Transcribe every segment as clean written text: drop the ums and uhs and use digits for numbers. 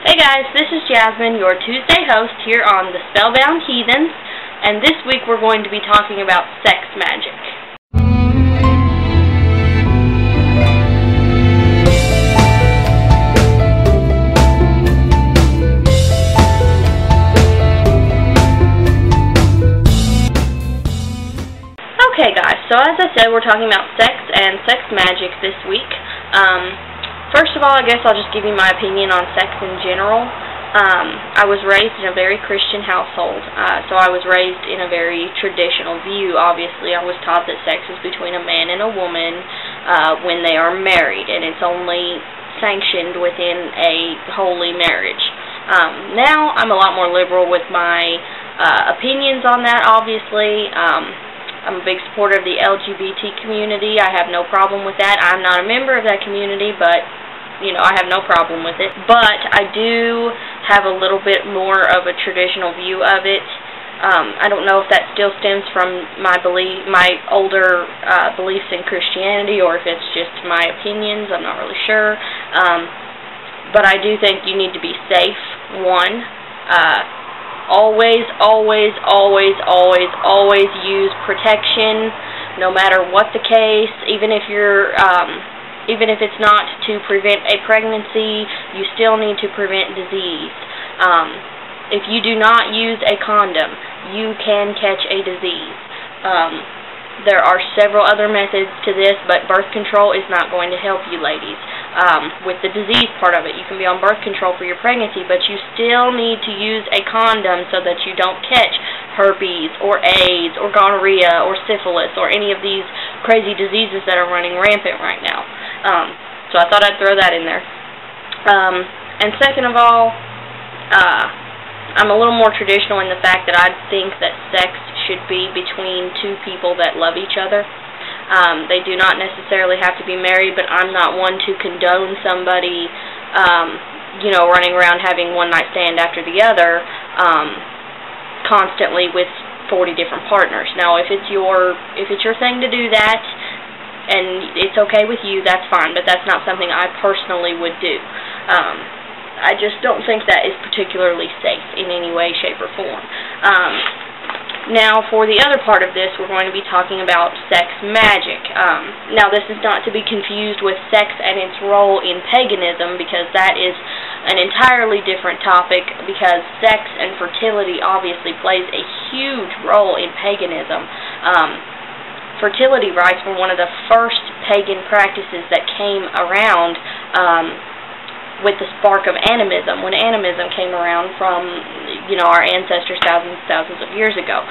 Hey guys, this is Jasmine, your Tuesday host here on the Spellbound Heathens, and this week we're going to be talking about sex magic. Okay guys, so as I said, we're talking about sex and sex magic this week. First of all, I guess I'll just give you my opinion on sex in general. I was raised in a very Christian household, so I was raised in a very traditional view. Obviously, I was taught that sex is between a man and a woman when they are married, and it's only sanctioned within a holy marriage. Now, I'm a lot more liberal with my opinions on that, obviously. I'm a big supporter of the LGBT community. I have no problem with that. I'm not a member of that community, but you know, I have no problem with it. But I do have a little bit more of a traditional view of it. I don't know if that still stems from my older beliefs in Christianity, or if it's just my opinions. I'm not really sure. But I do think you need to be safe. One, always use protection, no matter what the case. Even if it's not to prevent a pregnancy, you still need to prevent disease. If you do not use a condom, you can catch a disease. There are several other methods to this, but birth control is not going to help you ladies. With the disease part of it, you can be on birth control for your pregnancy, but you still need to use a condom so that you don't catch herpes or AIDS or gonorrhea or syphilis or any of these crazy diseases that are running rampant right now. So I thought I'd throw that in there. And second of all, I'm a little more traditional in the fact that I think that sex should be between two people that love each other. They do not necessarily have to be married, but I'm not one to condone somebody, you know, running around having one night stand after the other, constantly with 40 different partners. Now, if it's your thing to do that, and it's okay with you, that's fine, but that's not something I personally would do. I just don't think that is particularly safe in any way, shape, or form. Now, for the other part of this, we're going to be talking about sex magic. Now, this is not to be confused with sex and its role in paganism, because that is an entirely different topic, because sex and fertility obviously plays a huge role in paganism. Fertility rites were one of the first pagan practices that came around with the spark of animism, when animism came around from, you know, our ancestors thousands of years ago.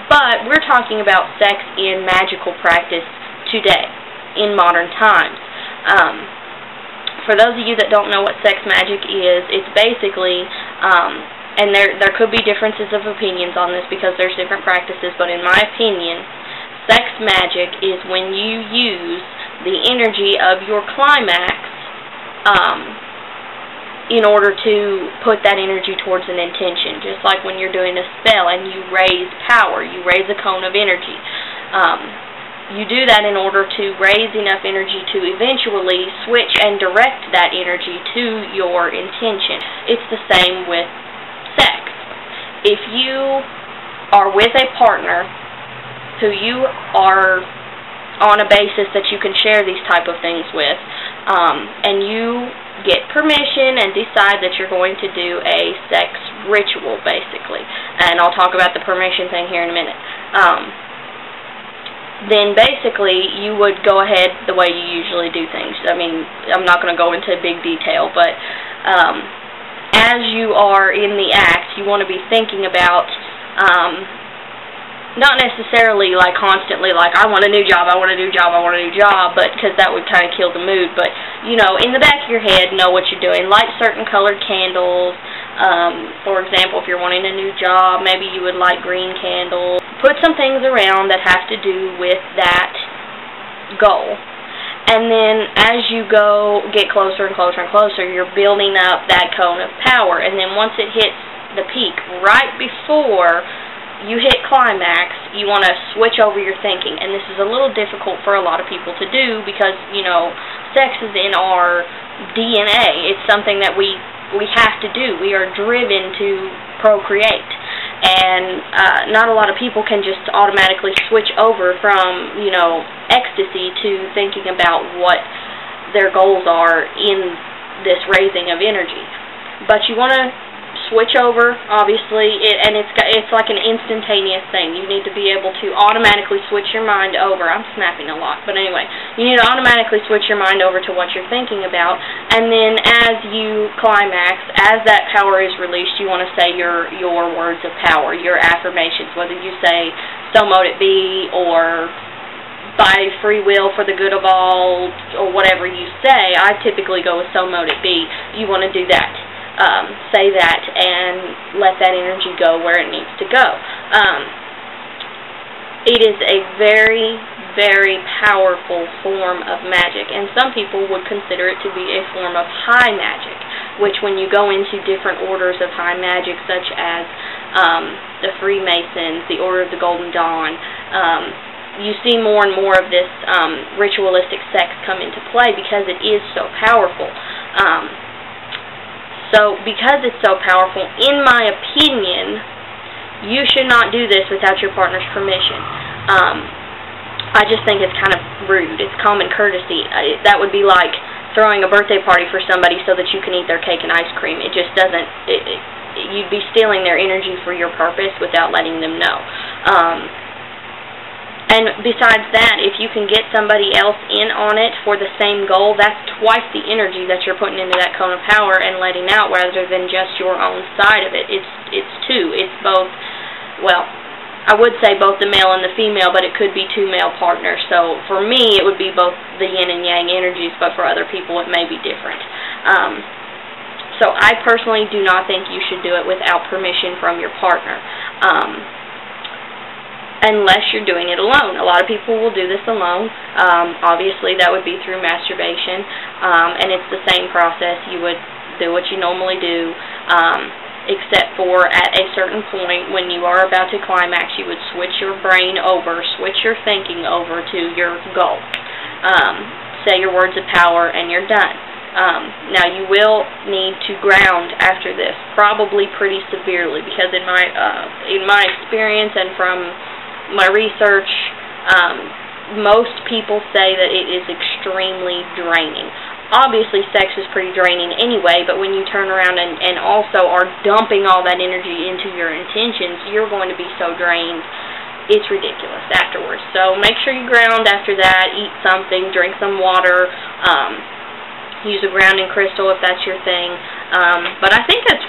But we're talking about sex in magical practice today, in modern times. For those of you that don't know what sex magic is, it's basically, and there could be differences of opinions on this because there's different practices, but in my opinion, sex magic is when you use the energy of your climax in order to put that energy towards an intention. Just like when you're doing a spell and you raise power, you raise a cone of energy. You do that in order to raise enough energy to eventually switch and direct that energy to your intention. It's the same with sex. If you are with a partner who you are on a basis that you can share these type of things with, and you get permission and decide that you're going to do a sex ritual, basically, and I'll talk about the permission thing here in a minute, then basically you would go ahead the way you usually do things. I mean, I'm not going to go into big detail, but as you are in the act, you want to be thinking about not necessarily like constantly like, I want a new job, I want a new job, I want a new job, but because that would kind of kill the mood. But, you know, in the back of your head, know what you're doing. Light certain colored candles. For example, if you're wanting a new job, maybe you would light green candles. Put some things around that have to do with that goal. And then as you get closer and closer and closer, you're building up that cone of power. And then once it hits the peak, right before you hit climax, you want to switch over your thinking. And this is a little difficult for a lot of people to do because, you know, sex is in our DNA. It's something that we we have to do. We are driven to procreate. And not a lot of people can just automatically switch over from, you know, ecstasy to thinking about what their goals are in this raising of energy. But you want to switch over, obviously, and it's like an instantaneous thing. You need to be able to automatically switch your mind over. I'm snapping a lot, but anyway, you need to automatically switch your mind over to what you're thinking about, and then as you climax, as that power is released, you want to say your words of power, your affirmations, whether you say, "So mote it be," or "by free will for the good of all," or whatever you say. I typically go with "so mote it be." You want to do that. Say that and let that energy go where it needs to go. It is a very, very powerful form of magic, and some people would consider it to be a form of high magic, which when you go into different orders of high magic, such as the Freemasons, the Order of the Golden Dawn, you see more and more of this ritualistic sex come into play because it is so powerful. So because it's so powerful, in my opinion, you should not do this without your partner's permission. I just think it's kind of rude. It's common courtesy. That would be like throwing a birthday party for somebody so that you can eat their cake and ice cream. It just doesn't, you'd be stealing their energy for your purpose without letting them know. And besides that, if you can get somebody else in on it for the same goal, that's twice the energy that you're putting into that cone of power and letting out, rather than just your own side of it. It's two. It's both, well, I would say both the male and the female, but it could be two male partners. So for me, it would be both the yin and yang energies, but for other people, it may be different. So I personally do not think you should do it without permission from your partner. Unless you're doing it alone. A lot of people will do this alone. Obviously, that would be through masturbation, and it's the same process. You would do what you normally do, except for at a certain point when you are about to climax, you would switch your brain over, switch your thinking over to your goal. Say your words of power, and you're done. Now, you will need to ground after this, probably pretty severely, because in my experience and from my research, most people say that it is extremely draining. Obviously, sex is pretty draining anyway, but when you turn around and also are dumping all that energy into your intentions, you're going to be so drained, it's ridiculous afterwards. So make sure you ground after that, eat something, drink some water, use a grounding crystal if that's your thing. But I think that's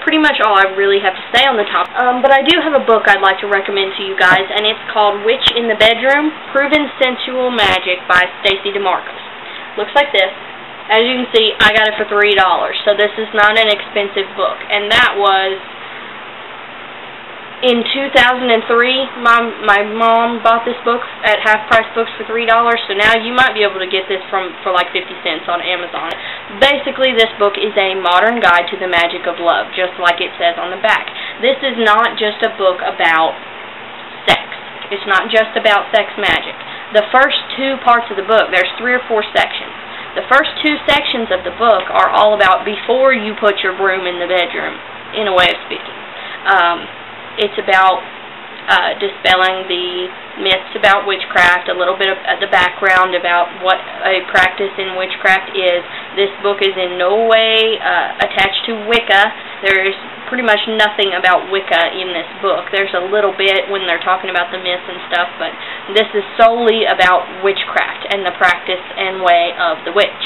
pretty much all I really have to say on the topic. But I do have a book I'd like to recommend to you guys, and it's called Witch in the Bedroom, Proven Sensual Magic by Stacy DeMarcos. Looks like this. As you can see, I got it for $3, so this is not an expensive book. And that was in 2003, my mom bought this book at half-price books for $3, so now you might be able to get this for like 50 cents on Amazon. Basically, this book is a modern guide to the magic of love, just like it says on the back. This is not just a book about sex. It's not just about sex magic. The first two parts of the book, there's 3 or 4 sections. The first 2 sections of the book are all about before you put your broom in the bedroom, in a way of speaking. It's about dispelling the myths about witchcraft, a little bit of the background about what a practice in witchcraft is. This book is in no way attached to Wicca. There's pretty much nothing about Wicca in this book. There's a little bit when they're talking about the myths and stuff, but this is solely about witchcraft and the practice and way of the witch.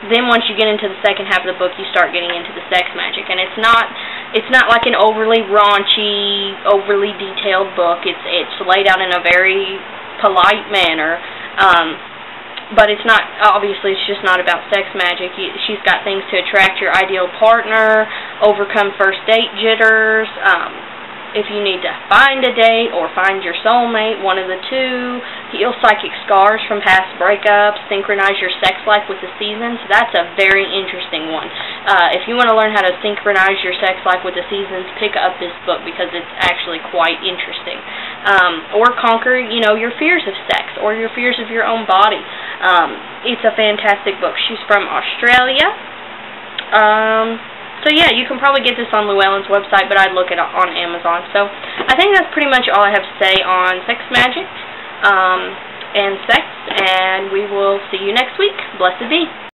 Then once you get into the second half of the book, you start getting into the sex magic, and it's not like an overly raunchy, overly detailed book. It's laid out in a very polite manner, but it's not, obviously it's just not about sex magic. She's got things to attract your ideal partner, overcome first date jitters, if you need to find a date or find your soulmate, one of the two, heal psychic scars from past breakups, synchronize your sex life with the seasons. That's a very interesting one. If you want to learn how to synchronize your sex life with the seasons, pick up this book because it's actually quite interesting. Or conquer, your fears of sex or your fears of your own body. It's a fantastic book. She's from Australia. So yeah, you can probably get this on Llewellyn's website, but I'd look it up on Amazon. So I think that's pretty much all I have to say on sex magic and sex, and we will see you next week. Blessed be.